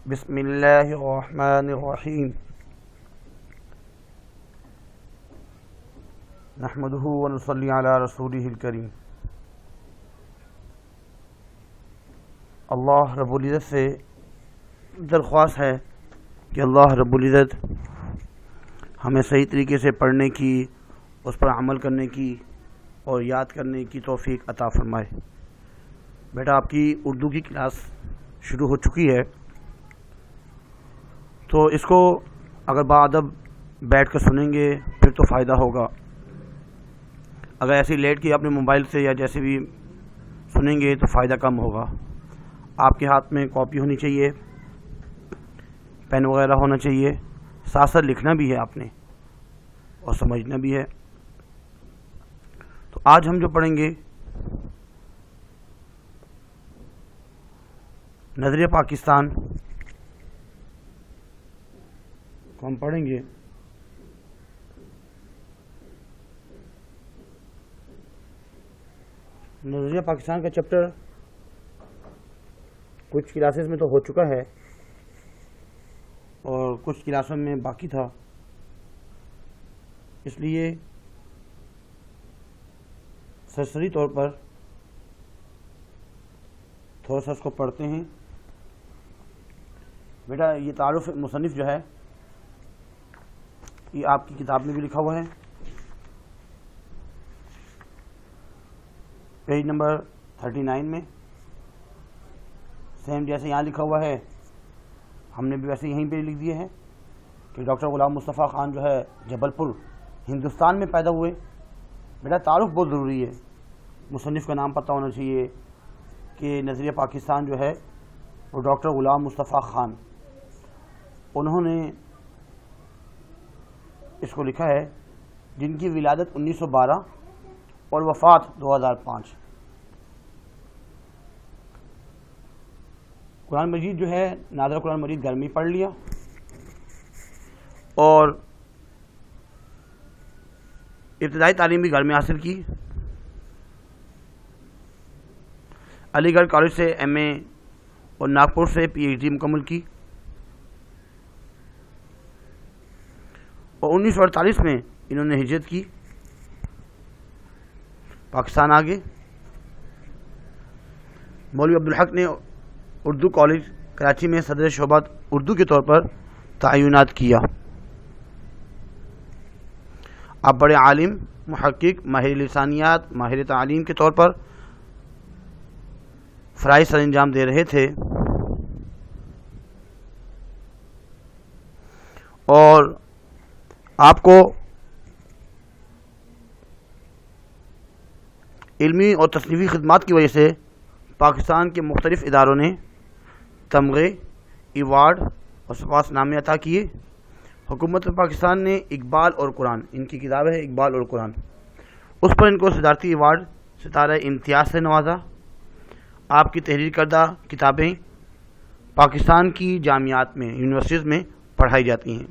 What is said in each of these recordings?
بسم اللہ الرحمن الرحیم نحمدہ ونصلی علی رسولہ الکریم۔ اللہ رب العزت سے درخواست ہے کہ اللہ رب العزت ہمیں صحیح طریقے سے پڑھنے کی، اس پر عمل کرنے کی اور یاد کرنے کی توفیق عطا فرمائے۔ بیٹا، آپ کی اردو کی کلاس شروع ہو چکی ہے، تو اس کو اگر باادب بیٹھ کر سنیں گے پھر تو فائدہ ہوگا۔ اگر ایسی لیٹ کے اپنے موبائل سے یا جیسے بھی سنیں گے تو فائدہ کم ہوگا۔ آپ کے ہاتھ میں کاپی ہونی چاہیے، پین وغیرہ ہونا چاہیے، ساتھ ساتھ لکھنا بھی ہے آپ نے اور سمجھنا بھی ہے۔ تو آج ہم جو پڑھیں گے نظریہ پاکستان کو ہم پڑھیں گے۔ نظریہ پاکستان کا چیپٹر کچھ کلاسز میں تو ہو چکا ہے اور کچھ کلاسوں میں باقی تھا، اس لیے سرسری طور پر تھوڑا سا اس کو پڑھتے ہیں۔ بیٹا، یہ تعارف مصنف جو ہے یہ آپ کی کتاب میں بھی لکھا ہوا ہے، پیج نمبر 39 میں، سیم جیسے یہاں لکھا ہوا ہے ہم نے بھی ویسے یہیں پہ لکھ دیے ہیں کہ ڈاکٹر غلام مصطفیٰ خان جو ہے جبل پور ہندوستان میں پیدا ہوئے۔ بیٹا، تعارف بہت ضروری ہے، مصنف کا نام پتہ ہونا چاہیے کہ نظریہ پاکستان جو ہے وہ ڈاکٹر غلام مصطفیٰ خان انہوں نے اس کو لکھا ہے، جن کی ولادت 1912 اور وفات 2005۔ قرآن مجید جو ہے نادرہ قرآن مجید گھر میں پڑھ لیا اور ابتدائی تعلیم بھی گھر میں حاصل کی۔ علی گڑھ کالج سے ایم اے اور ناگپور سے پی ایچ ڈی مکمل کی اور 1948 میں انہوں نے ہجرت کی، پاکستان آ گئے۔ مولوی عبدالحق نے اردو کالج کراچی میں صدر شعبہ اردو کے طور پر تعینات کیا۔ آپ بڑے عالم، محقق، ماہر لسانیات، ماہر تعلیم کے طور پر فرائض سر انجام دے رہے تھے اور آپ کو علمی اور تصنیفی خدمات کی وجہ سے پاکستان کے مختلف اداروں نے تمغے، ایوارڈ اور سپاس نامے عطا کیے۔ حکومت پاکستان نے اقبال اور قرآن، ان کی کتاب ہے اقبال اور قرآن، اس پر ان کو صدارتی ایوارڈ ستارہ امتیاز سے نوازا۔ آپ کی تحریر کردہ کتابیں پاکستان کی جامعات میں، یونیورسٹیز میں پڑھائی جاتی ہیں۔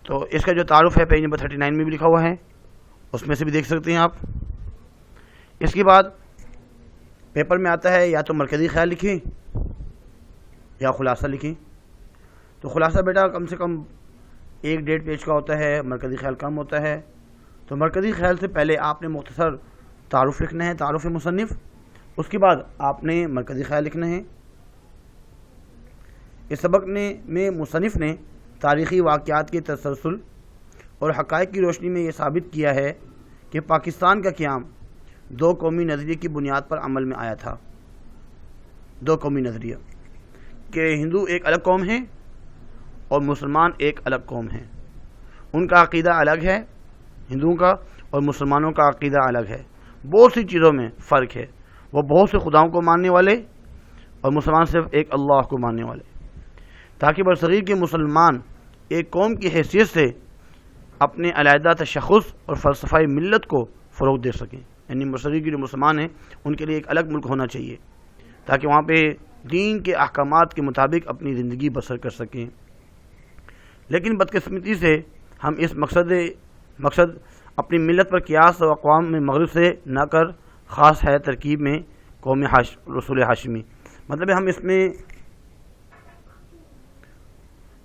تو اس کا جو تعارف ہے پیج نمبر 39 میں بھی لکھا ہوا ہے، اس میں سے بھی دیکھ سکتے ہیں آپ۔ اس کے بعد پیپر میں آتا ہے یا تو مرکزی خیال لکھیں یا خلاصہ لکھیں۔ تو خلاصہ بیٹا کم سے کم 1-1.5 پیج کا ہوتا ہے، مرکزی خیال کم ہوتا ہے۔ تو مرکزی خیال سے پہلے آپ نے مختصر تعارف لکھنا ہے، تعارف مصنف، اس کے بعد آپ نے مرکزی خیال لکھنا ہے۔ اس سبق میں مصنف نے تاریخی واقعات کے تسلسل اور حقائق کی روشنی میں یہ ثابت کیا ہے کہ پاکستان کا قیام 2 قومی نظریے کی بنیاد پر عمل میں آیا تھا۔ 2 قومی نظریہ کہ ہندو ایک الگ قوم ہے اور مسلمان ایک الگ قوم ہے، ان کا عقیدہ الگ ہے، ہندوؤں کا اور مسلمانوں کا عقیدہ الگ ہے، بہت سی چیزوں میں فرق ہے، وہ بہت سے خداؤں کو ماننے والے اور مسلمان صرف ایک اللہ کو ماننے والے، تاکہ برصغیر کے مسلمان ایک قوم کی حیثیت سے اپنے علیحدہ تشخص اور فلسفہ ملت کو فروغ دے سکیں۔ یعنی برصغیر کے جو مسلمان ہیں ان کے لیے ایک الگ ملک ہونا چاہیے تاکہ وہاں پہ دین کے احکامات کے مطابق اپنی زندگی بسر کر سکیں۔ لیکن بدقسمتی سے ہم اس مقصد اپنی ملت پر قیاس و اقوام میں مغرب سے نہ کر خاص ہے ترکیب میں قوم رسول ہاشمی، مطلب ہم اس میں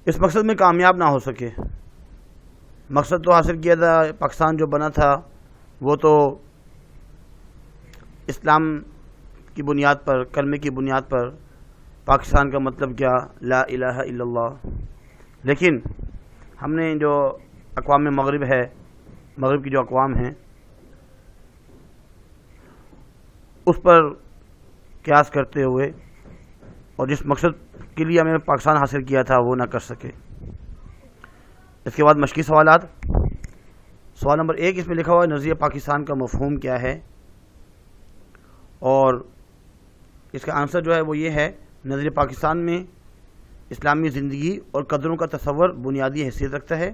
اس مقصد میں کامیاب نہ ہو سکے۔ مقصد تو حاصل کیا تھا، پاکستان جو بنا تھا وہ تو اسلام کی بنیاد پر، کلمے کی بنیاد پر، پاکستان کا مطلب کیا، لا الہ الا اللہ۔ لیکن ہم نے جو اقوام مغرب ہے، مغرب کی جو اقوام ہیں، اس پر قیاس کرتے ہوئے اور جس مقصد کے لیے ہمیں پاکستان حاصل کیا تھا وہ نہ کر سکے۔ اس کے بعد مشقی سوالات۔ سوال نمبر 1 اس میں لکھا ہوا ہے نظریہ پاکستان کا مفہوم کیا ہے، اور اس کا آنسر جو ہے وہ یہ ہے، نظریہ پاکستان میں اسلامی زندگی اور قدروں کا تصور بنیادی حیثیت رکھتا ہے،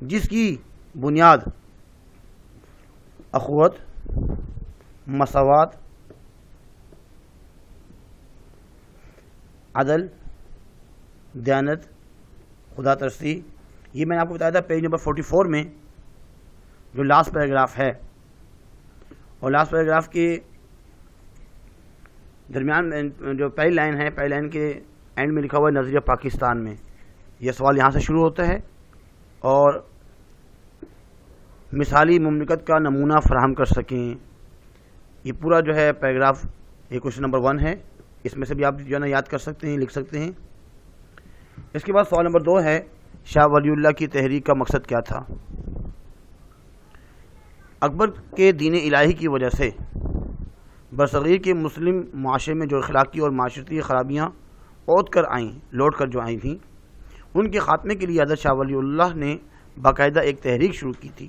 جس کی بنیاد اخوت، مساوات، عدل، دیانت، خدا ترسی، یہ میں نے آپ کو بتایا تھا پیج نمبر 44 میں جو لاسٹ پیراگراف ہے، اور لاسٹ پیراگراف کے درمیان جو پہلی لائن ہے، پہلی لائن کے اینڈ میں لکھا ہوا ہے نظریہ پاکستان میں۔ یہ سوال یہاں سے شروع ہوتا ہے اور مثالی مملکت کا نمونہ فراہم کر سکیں۔ یہ پورا جو ہے پیراگراف یہ کوشچن نمبر 1 ہے، اس میں سے بھی آپ جو ہے نا یاد کر سکتے ہیں، لکھ سکتے ہیں۔ اس کے بعد سوال نمبر 2 ہے شاہ ولی اللہ کی تحریک کا مقصد کیا تھا؟ اکبر کے دین الہی کی وجہ سے برصغیر کے مسلم معاشرے میں جو اخلاقی اور معاشرتی خرابیاں لوٹ کر جو آئی تھیں، ان کے خاتمے کے لیے حضرت شاہ ولی اللہ نے باقاعدہ ایک تحریک شروع کی تھی،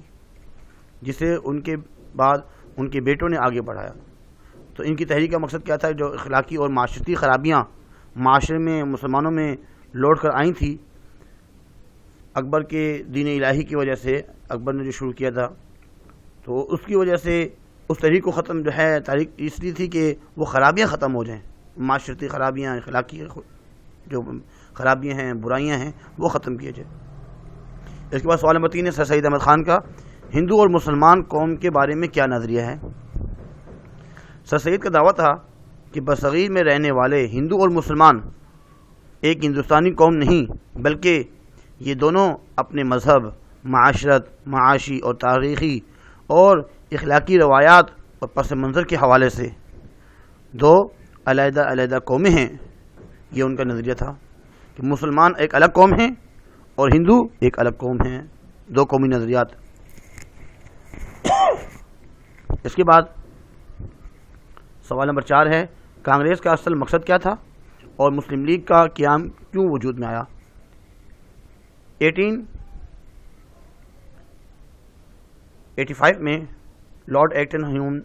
جسے ان کے بعد ان کے بیٹوں نے آگے بڑھایا۔ تو ان کی تحریک کا مقصد کیا تھا؟ جو اخلاقی اور معاشرتی خرابیاں معاشرے میں مسلمانوں میں لوٹ کر آئی تھیں، اکبر کے دین الہی کی وجہ سے اکبر نے جو شروع کیا تھا، تو اس کی وجہ سے اس تحریک کو ختم جو ہے، تحریک اس لیے تھی کہ وہ خرابیاں ختم ہو جائیں، معاشرتی خرابیاں، اخلاقی جو خرابیاں ہیں، برائیاں ہیں، وہ ختم کیے جائیں۔ اس کے بعد سوال نمبر 3 ہے سر سید احمد خان کا ہندو اور مسلمان قوم کے بارے میں کیا نظریہ ہے؟ سر سید کا دعویٰ تھا کہ برصغیر میں رہنے والے ہندو اور مسلمان ایک ہندوستانی قوم نہیں، بلکہ یہ دونوں اپنے مذہب، معاشرت، معاشی اور تاریخی اور اخلاقی روایات اور پس منظر کے حوالے سے دو علیحدہ علیحدہ قومیں ہیں۔ یہ ان کا نظریہ تھا کہ مسلمان ایک الگ قوم ہیں اور ہندو ایک الگ قوم ہیں، دو قومی نظریات۔ اس کے بعد سوال نمبر 4 ہے کانگریس کا اصل مقصد کیا تھا اور مسلم لیگ کا قیام کیوں وجود میں آیا؟ 1885 میں لارڈ ایکٹن ہیون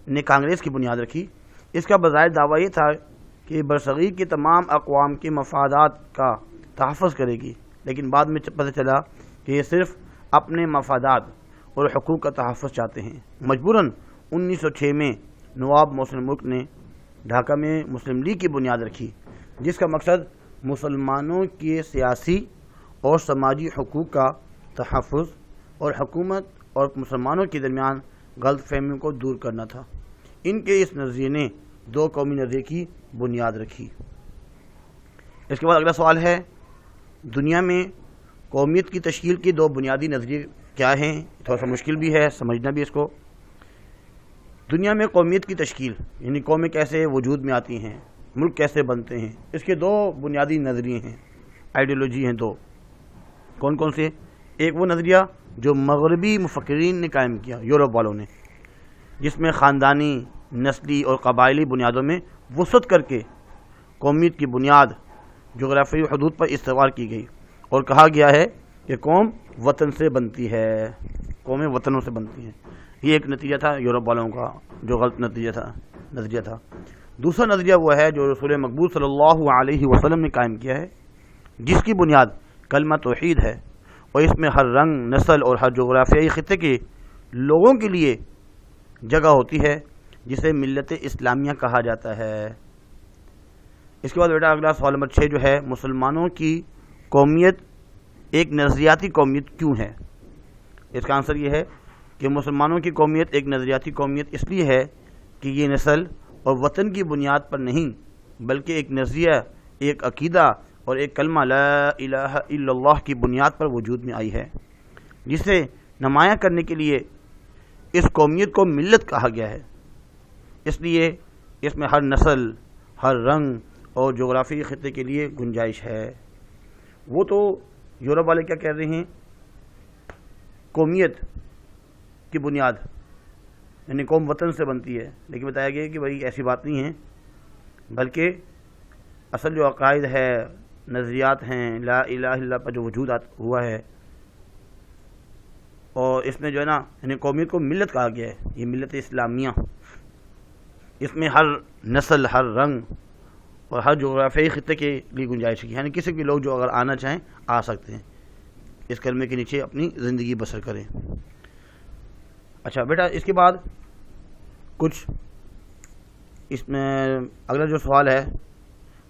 نے کانگریس کی بنیاد رکھی۔ اس کا بظاہر دعویٰ یہ تھا کہ برصغیر کے تمام اقوام کے مفادات کا تحفظ کرے گی، لیکن بعد میں پتہ چلا کہ یہ صرف اپنے مفادات اور حقوق کا تحفظ چاہتے ہیں۔ مجبوراً 1906 میں نواب محسن ملک نے ڈھاکہ میں مسلم لیگ کی بنیاد رکھی، جس کا مقصد مسلمانوں کے سیاسی اور سماجی حقوق کا تحفظ اور حکومت اور مسلمانوں کے درمیان غلط فہمیوں کو دور کرنا تھا۔ ان کے اس نظریے نے دو قومی نظریے کی بنیاد رکھی۔ اس کے بعد اگلا سوال ہے دنیا میں قومیت کی تشکیل کے دو بنیادی نظریے کیا ہیں؟ تھوڑا سا مشکل بھی ہے سمجھنا بھی اس کو۔ دنیا میں قومیت کی تشکیل یعنی قومیں کیسے وجود میں آتی ہیں، ملک کیسے بنتے ہیں، اس کے دو بنیادی نظریے ہیں، آئیڈیالوجی ہیں دو۔ کون کون سے؟ ایک وہ نظریہ جو مغربی مفکرین نے قائم کیا، یورپ والوں نے، جس میں خاندانی، نسلی اور قبائلی بنیادوں میں وسعت کر کے قومیت کی بنیاد جغرافیائی حدود پر استوار کی گئی اور کہا گیا ہے کہ قوم وطن سے بنتی ہے، قومیں وطنوں سے بنتی ہیں۔ یہ ایک نتیجہ تھا یورپ والوں کا جو غلط نظریہ تھا۔ دوسرا نظریہ وہ ہے جو رسول مقبول صلی اللہ علیہ وسلم نے قائم کیا ہے، جس کی بنیاد کلمہ توحید ہے، اور اس میں ہر رنگ، نسل اور ہر جغرافیائی خطے کے لوگوں کے لیے جگہ ہوتی ہے، جسے ملت اسلامیہ کہا جاتا ہے۔ اس کے بعد بیٹا اگلا سوال نمبر 6 جو ہے مسلمانوں کی قومیت ایک نظریاتی قومیت کیوں ہے؟ اس کا آنسر یہ ہے کہ مسلمانوں کی قومیت ایک نظریاتی قومیت اس لیے ہے کہ یہ نسل اور وطن کی بنیاد پر نہیں، بلکہ ایک نظریہ، ایک عقیدہ اور ایک کلمہ لا الہ الا اللہ کی بنیاد پر وجود میں آئی ہے، جسے نمایاں کرنے کے لیے اس قومیت کو ملت کہا گیا ہے۔ اس لیے اس میں ہر نسل، ہر رنگ اور جغرافی خطے کے لیے گنجائش ہے۔ وہ تو یورپ والے کیا کہہ رہے ہیں، قومیت کی بنیاد یعنی قوم وطن سے بنتی ہے، لیکن بتایا گیا کہ بھائی ایسی بات نہیں ہے، بلکہ اصل جو عقائد ہے، نظریات ہیں، لا الہ الا اللہ پر جو وجود ہوا ہے، اور اس میں جو ہے نا یعنی قومیت کو ملت کہا گیا ہے، یہ ملت اسلامیہ۔ اس میں ہر نسل، ہر رنگ اور ہر جغرافیائی خطے کے لیے گنجائش ہے، یعنی کسی بھی لوگ جو اگر آنا چاہیں آ سکتے ہیں، اس کلمے کے نیچے اپنی زندگی بسر کریں۔ اچھا بیٹا، اس کے بعد کچھ اس میں اگلا جو سوال ہے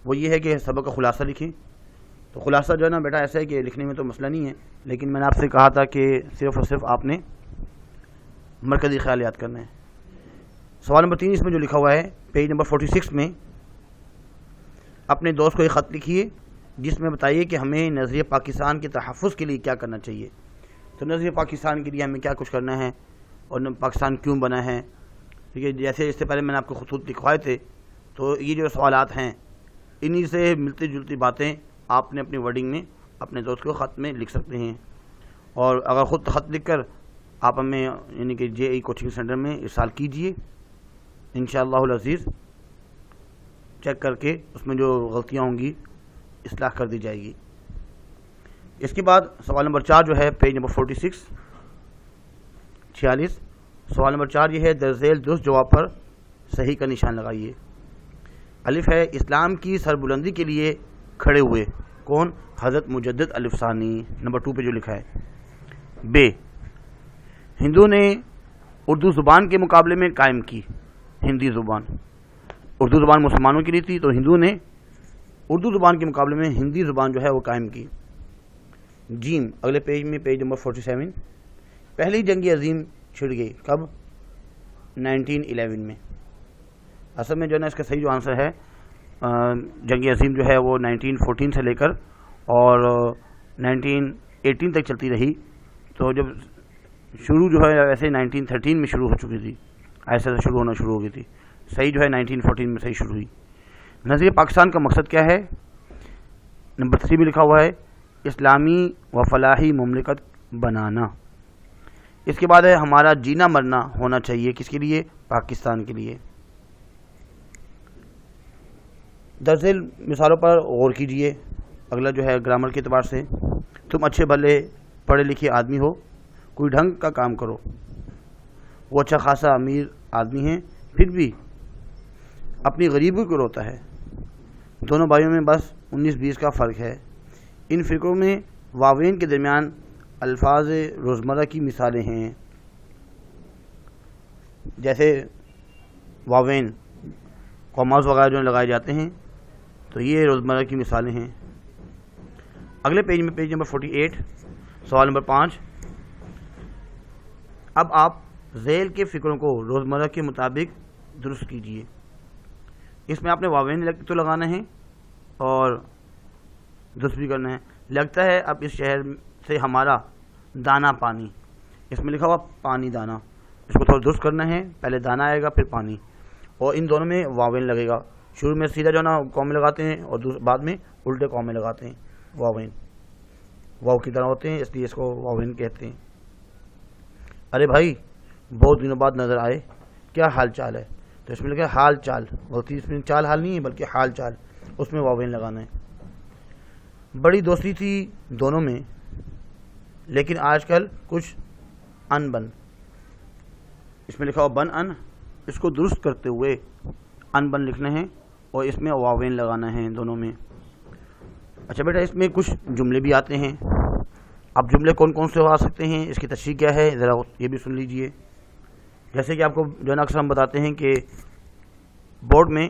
وہ یہ ہے کہ سبق کا خلاصہ لکھیں۔ تو خلاصہ جو ہے نا بیٹا ایسا ہے کہ لکھنے میں تو مسئلہ نہیں ہے، لیکن میں نے آپ سے کہا تھا کہ صرف اور صرف آپ نے مرکزی خیال یاد کرنا ہے۔ سوال نمبر 3 اس میں جو لکھا ہوا ہے پیج نمبر 46 میں، اپنے دوست کو ایک خط لکھیے جس میں بتائیے کہ ہمیں نظریہ پاکستان کے تحفظ کے لیے کیا کرنا چاہیے۔ تو نظریہ پاکستان کے لیے ہمیں کیا کچھ کرنا ہے اور پاکستان کیوں بنا ہے، ٹھیک ہے۔ جیسے اس سے پہلے میں نے آپ کو خطوط لکھوائے تھے، تو یہ جو سوالات ہیں انہی سے ملتی جلتی باتیں آپ نے اپنی ورڈنگ میں اپنے دوست کو خط میں لکھ سکتے ہیں، اور اگر خود خط لکھ کر آپ ہمیں یعنی کہ JEE کوچنگ سینٹر میں ارسال کیجئے، انشاءاللہ العزیز چیک کر کے اس میں جو غلطیاں ہوں گی اصلاح کر دی جائے گی۔ اس کے بعد سوال نمبر 4 جو ہے پیج نمبر 46 سوال نمبر 4 یہ ہے، درذیل درست جواب پر صحیح کا نشان لگائیے۔ الف ہے، اسلام کی سربلندی کے لیے کھڑے ہوئے، کون؟ حضرت مجدد الف ثانی، نمبر 2 پہ جو لکھا ہے۔ ب، ہندو نے اردو زبان کے مقابلے میں قائم کی ہندی زبان۔ اردو زبان مسلمانوں کی نہیں تھی، تو ہندو نے اردو زبان کے مقابلے میں ہندی زبان جو ہے وہ قائم کی۔ جیم، اگلے پیج میں پیج نمبر 47، پہلی جنگ عظیم چھڑ گئی کب؟ 1911 میں۔ اصل میں جو ہے نا اس کا صحیح جو آنسر ہے جنگ عظیم جو ہے وہ 1914 سے لے کر اور 1918 تک چلتی رہی، تو جب شروع جو ہے ویسے 1913 میں شروع ہو چکی تھی، ایسے سے شروع ہونا شروع ہو گئی تھی، صحیح جو ہے 1914 میں صحیح شروع ہوئی۔ نظریہ پاکستان کا مقصد کیا ہے؟ نمبر 3 میں لکھا ہوا ہے، اسلامی و فلاحی مملکت بنانا۔ اس کے بعد ہے، ہمارا جینا مرنا ہونا چاہیے کس کے لیے؟ پاکستان کے لیے۔ درذیل مثالوں پر غور کیجئے۔ اگلا جو ہے گرامر کے اعتبار سے، تم اچھے بھلے پڑھے لکھے آدمی ہو، کوئی ڈھنگ کا کام کرو۔ وہ اچھا خاصا امیر آدمی ہیں، پھر بھی اپنی غریبی کو روتا ہے۔ دونوں بھائیوں میں بس 19-20 کا فرق ہے۔ ان فرقوں میں واوین کے درمیان الفاظ روزمرہ کی مثالیں ہیں، جیسے واوین کاماز وغیرہ جو لگائے جاتے ہیں، تو یہ روزمرہ کی مثالیں ہیں۔ اگلے پیج میں پیج نمبر 48 سوال نمبر 5، اب آپ ذیل کے فکروں کو روزمرہ کے مطابق درست کیجئے۔ اس میں آپ نے واوین تو لگانا ہے اور درست بھی کرنا ہے۔ لگتا ہے اب اس شہر سے ہمارا دانا پانی، اس میں لکھا ہوا پانی دانا، اس کو تھوڑا درست کرنا ہے، پہلے دانا آئے گا پھر پانی، اور ان دونوں میں واوین لگے گا۔ شروع میں سیدھا جو ہے نا قومیں لگاتے ہیں اور بعد میں الٹے قومیں لگاتے ہیں، واوین واو کی طرح ہوتے ہیں، اس لیے اس کو واوین کہتے ہیں۔ ارے بھائی بہت دنوں بعد نظر آئے، کیا حال چال ہے؟ تو اس میں لکھا ہے حال چال، غلطی اس میں چال حال نہیں ہے بلکہ حال چال، اس میں واوین لگانا ہے۔ بڑی دوستی تھی دونوں میں، لیکن آج کل کچھ ان بن، اس میں لکھا ہوا بن ان، اس کو درست کرتے ہوئے ان بن لکھنا ہے اور اس میں واوین لگانا ہے دونوں میں۔ اچھا بیٹا، اس میں کچھ جملے بھی آتے ہیں۔ اب جملے کون کون سے آ سکتے ہیں، اس کی تشریح کیا ہے، ذرا یہ بھی سن لیجئے۔ جیسے کہ آپ کو جو ہے نا اکثر ہم بتاتے ہیں کہ بورڈ میں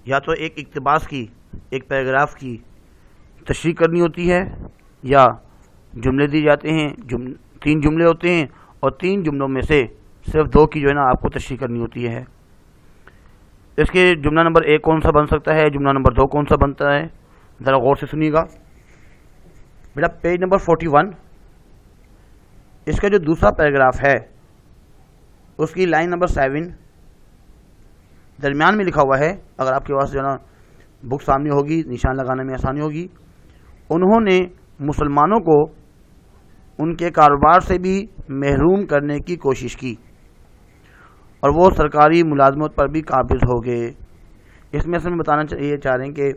یا تو ایک اقتباس کی، ایک پیراگراف کی تشریح کرنی ہوتی ہے، یا جملے دیے جاتے ہیں، 3 جملے ہوتے ہیں اور 3 جملوں میں سے صرف 2 کی جو ہے نا آپ کو تشریح کرنی ہوتی ہے۔ اس کے جملہ نمبر 1 کون سا بن سکتا ہے، جملہ نمبر 2 کون سا بنتا ہے، ذرا غور سے سنیے گا بیٹا. پیج نمبر 41 اس کا جو دوسرا پیراگراف ہے اس کی لائن نمبر 7 درمیان میں لکھا ہوا ہے. اگر آپ کے پاس جو ہے نا بک سامنے ہوگی نشان لگانے میں آسانی ہوگی. انہوں نے مسلمانوں کو ان کے کاروبار سے بھی محروم کرنے کی کوشش کی اور وہ سرکاری ملازمت پر بھی قابض ہو گئے. اس میں اصل میں بتانا یہ چاہ رہے ہیں کہ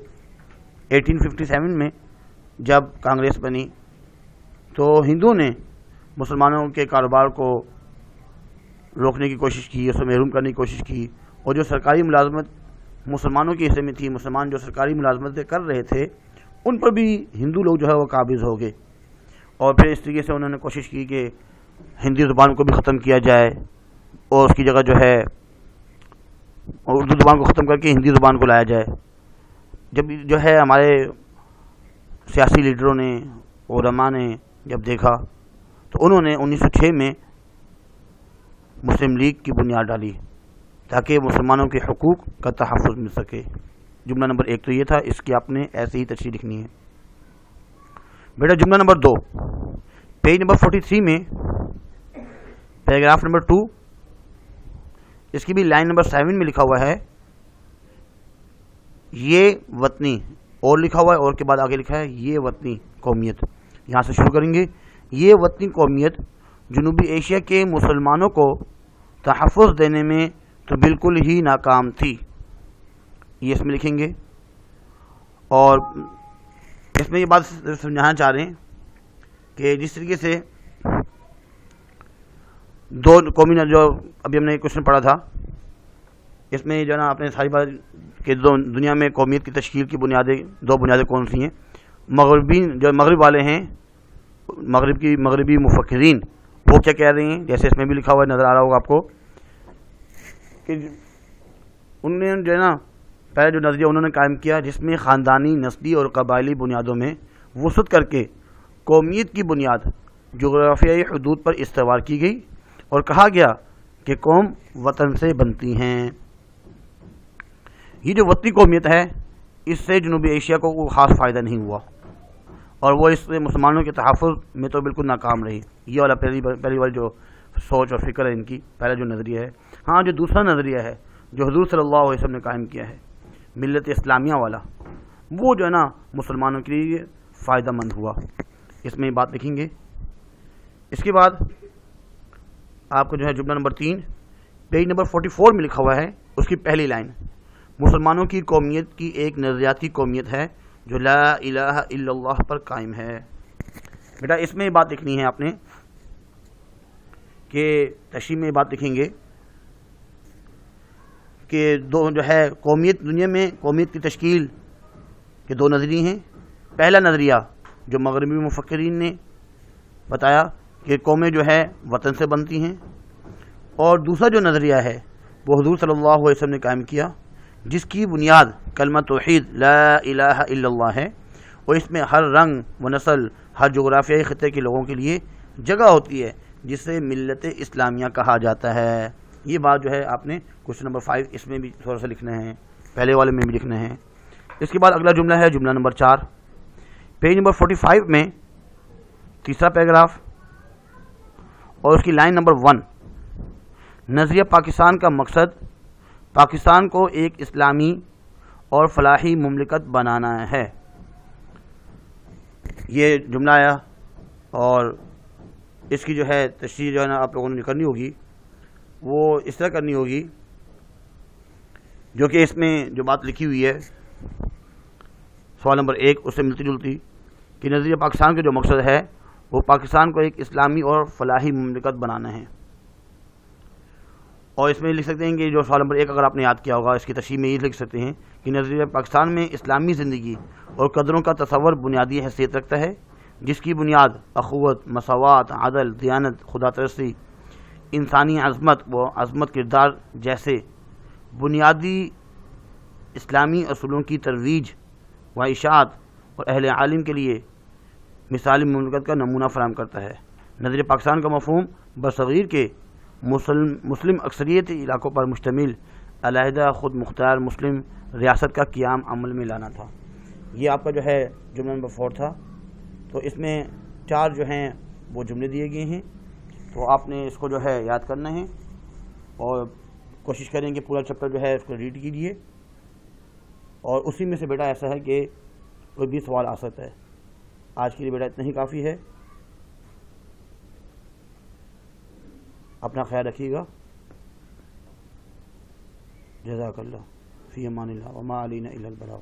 1857 میں جب کانگریس بنی تو ہندوؤں نے مسلمانوں کے کاروبار کو روکنے کی کوشش کی, اسے محروم کرنے کی کوشش کی, اور جو سرکاری ملازمت مسلمانوں کے حصے میں تھی, مسلمان جو سرکاری ملازمتیں کر رہے تھے ان پر بھی ہندو لوگ جو ہے وہ قابض ہو گئے. اور پھر اس طریقے سے انہوں نے کوشش کی کہ ہندی زبان کو بھی ختم کیا جائے اور اس کی جگہ جو ہے اردو زبان کو ختم کر کے ہندی زبان کو لایا جائے. جب جو ہے ہمارے سیاسی لیڈروں نے, علماء نے جب دیکھا تو انہوں نے 1906 میں مسلم لیگ کی بنیاد ڈالی تاکہ مسلمانوں کے حقوق کا تحفظ مل سکے. جملہ نمبر 1 تو یہ تھا, اس کی آپ نے ایسے ہی تشریح لکھنی ہے. بیٹا جملہ نمبر 2 پیج نمبر 43 میں پیراگراف نمبر 2 اس کی بھی لائن نمبر 7 میں لکھا ہوا ہے یہ وطنی, اور لکھا ہوا ہے اور کے بعد آگے لکھا ہے یہ وطنی قومیت. یہاں سے شروع کریں گے. یہ وطنی قومیت جنوبی ایشیا کے مسلمانوں کو تحفظ دینے میں تو بالکل ہی ناکام تھی. یہ اس میں لکھیں گے اور اس میں یہ بات سمجھانا چاہ رہے ہیں کہ جس طریقے سے دو قومی جو ابھی ہم نے کوشچن پڑھا تھا اس میں جو ہے نا آپ نے ساری بات کہ دنیا میں قومیت کی تشکیل کی دو بنیادیں کون سی ہیں. مغربین جو مغرب والے ہیں, مغربی مفکرین وہ کیا کہہ رہے ہیں, جیسے اس میں بھی لکھا ہوا نظر آ رہا ہوگا آپ کو کہ انہوں نے جو ہے نا پہلے جو نظریہ انہوں نے قائم کیا جس میں خاندانی, نسلی اور قبائلی بنیادوں میں وسعت کر کے قومیت کی بنیاد جغرافیائی حدود پر استوار کی گئی اور کہا گیا کہ قوم وطن سے بنتی ہیں. یہ جو وطنی قومیت ہے اس سے جنوبی ایشیا کو کوئی خاص فائدہ نہیں ہوا اور وہ اس سے مسلمانوں کے تحفظ میں تو بالکل ناکام رہی. یہ والا پہلی والی جو سوچ اور فکر ہے ان کی, پہلا جو نظریہ ہے. ہاں جو دوسرا نظریہ ہے جو حضور صلی اللہ علیہ وسلم نے قائم کیا ہے ملت اسلامیہ والا, وہ جو ہے نا مسلمانوں کے لیے فائدہ مند ہوا. اس میں یہ بات لکھیں گے. اس کے بعد آپ کو جو ہے جملہ نمبر 3 پیج نمبر 44 میں لکھا ہوا ہے اس کی پہلی لائن, مسلمانوں کی قومیت کی ایک نظریاتی قومیت ہے جو لا الہ الا اللہ پر قائم ہے. بیٹا اس میں یہ بات لکھنی ہے آپ نے کہ تشریح میں یہ بات لکھیں گے کہ دو جو ہے قومیت, دنیا میں قومیت کی تشکیل کے دو نظریے ہیں. پہلا نظریہ جو مغربی مفکرین نے بتایا کہ قومیں جو ہے وطن سے بنتی ہیں, اور دوسرا جو نظریہ ہے وہ حضور صلی اللہ علیہ وسلم نے قائم کیا جس کی بنیاد کلمہ توحید لا الہ الا اللہ ہے, اور اس میں ہر رنگ و نسل, ہر جغرافیائی خطے کے لوگوں کے لیے جگہ ہوتی ہے جسے ملت اسلامیہ کہا جاتا ہے. یہ بات جو ہے آپ نے کوشچن نمبر 5 اس میں بھی تھوڑا سا لکھنا ہے, پہلے والے میں بھی لکھنا ہے. اس کے بعد اگلا جملہ ہے جملہ نمبر 4 پیج نمبر 45 میں تیسرا پیراگراف اور اس کی لائن نمبر 1, نظریہ پاکستان کا مقصد پاکستان کو ایک اسلامی اور فلاحی مملکت بنانا ہے. یہ جملہ آیا اور اس کی جو ہے تشریح جو ہے نا آپ لوگوں نے کرنی ہوگی وہ اس طرح کرنی ہوگی جو کہ اس میں جو بات لکھی ہوئی ہے سوال نمبر 1 اس سے ملتی جلتی کہ نظریہ پاکستان کا جو مقصد ہے وہ پاکستان کو ایک اسلامی اور فلاحی مملکت بنانا ہے. اور اس میں لکھ سکتے ہیں کہ جو سوال نمبر 1 اگر آپ نے یاد کیا ہوگا اس کی تشریح میں یہ لکھ سکتے ہیں کہ نظریہ پاکستان میں اسلامی زندگی اور قدروں کا تصور بنیادی حیثیت رکھتا ہے جس کی بنیاد اخوت, مساوات, عدل, دیانت, خدا ترسی, انسانی عظمت و عظمت کردار جیسے بنیادی اسلامی اصولوں کی ترویج و اشاعت اور اہل عالم کے لیے مثالی مملکت کا نمونہ فراہم کرتا ہے. نظریہ پاکستان کا مفہوم برصغیر کے مسلم اکثریتی علاقوں پر مشتمل علیحدہ خود مختار مسلم ریاست کا قیام عمل میں لانا تھا. یہ آپ کا جو ہے جملہ نمبر 4 تھا. تو اس میں 4 جو ہیں وہ جملے دیے گئے ہیں، تو آپ نے اس کو جو ہے یاد کرنا ہے اور کوشش کریں کہ پورا چیپٹر جو ہے اس کو ریڈ کیجیے، اور اسی میں سے بیٹا ایسا ہے کہ کوئی بھی سوال آ سکتا ہے. آج کے لیے بیٹا اتنا ہی کافی ہے. اپنا خیال رکھیے گا. جزاک اللہ. فی امان اللہ. وما علینا الا البلاغ.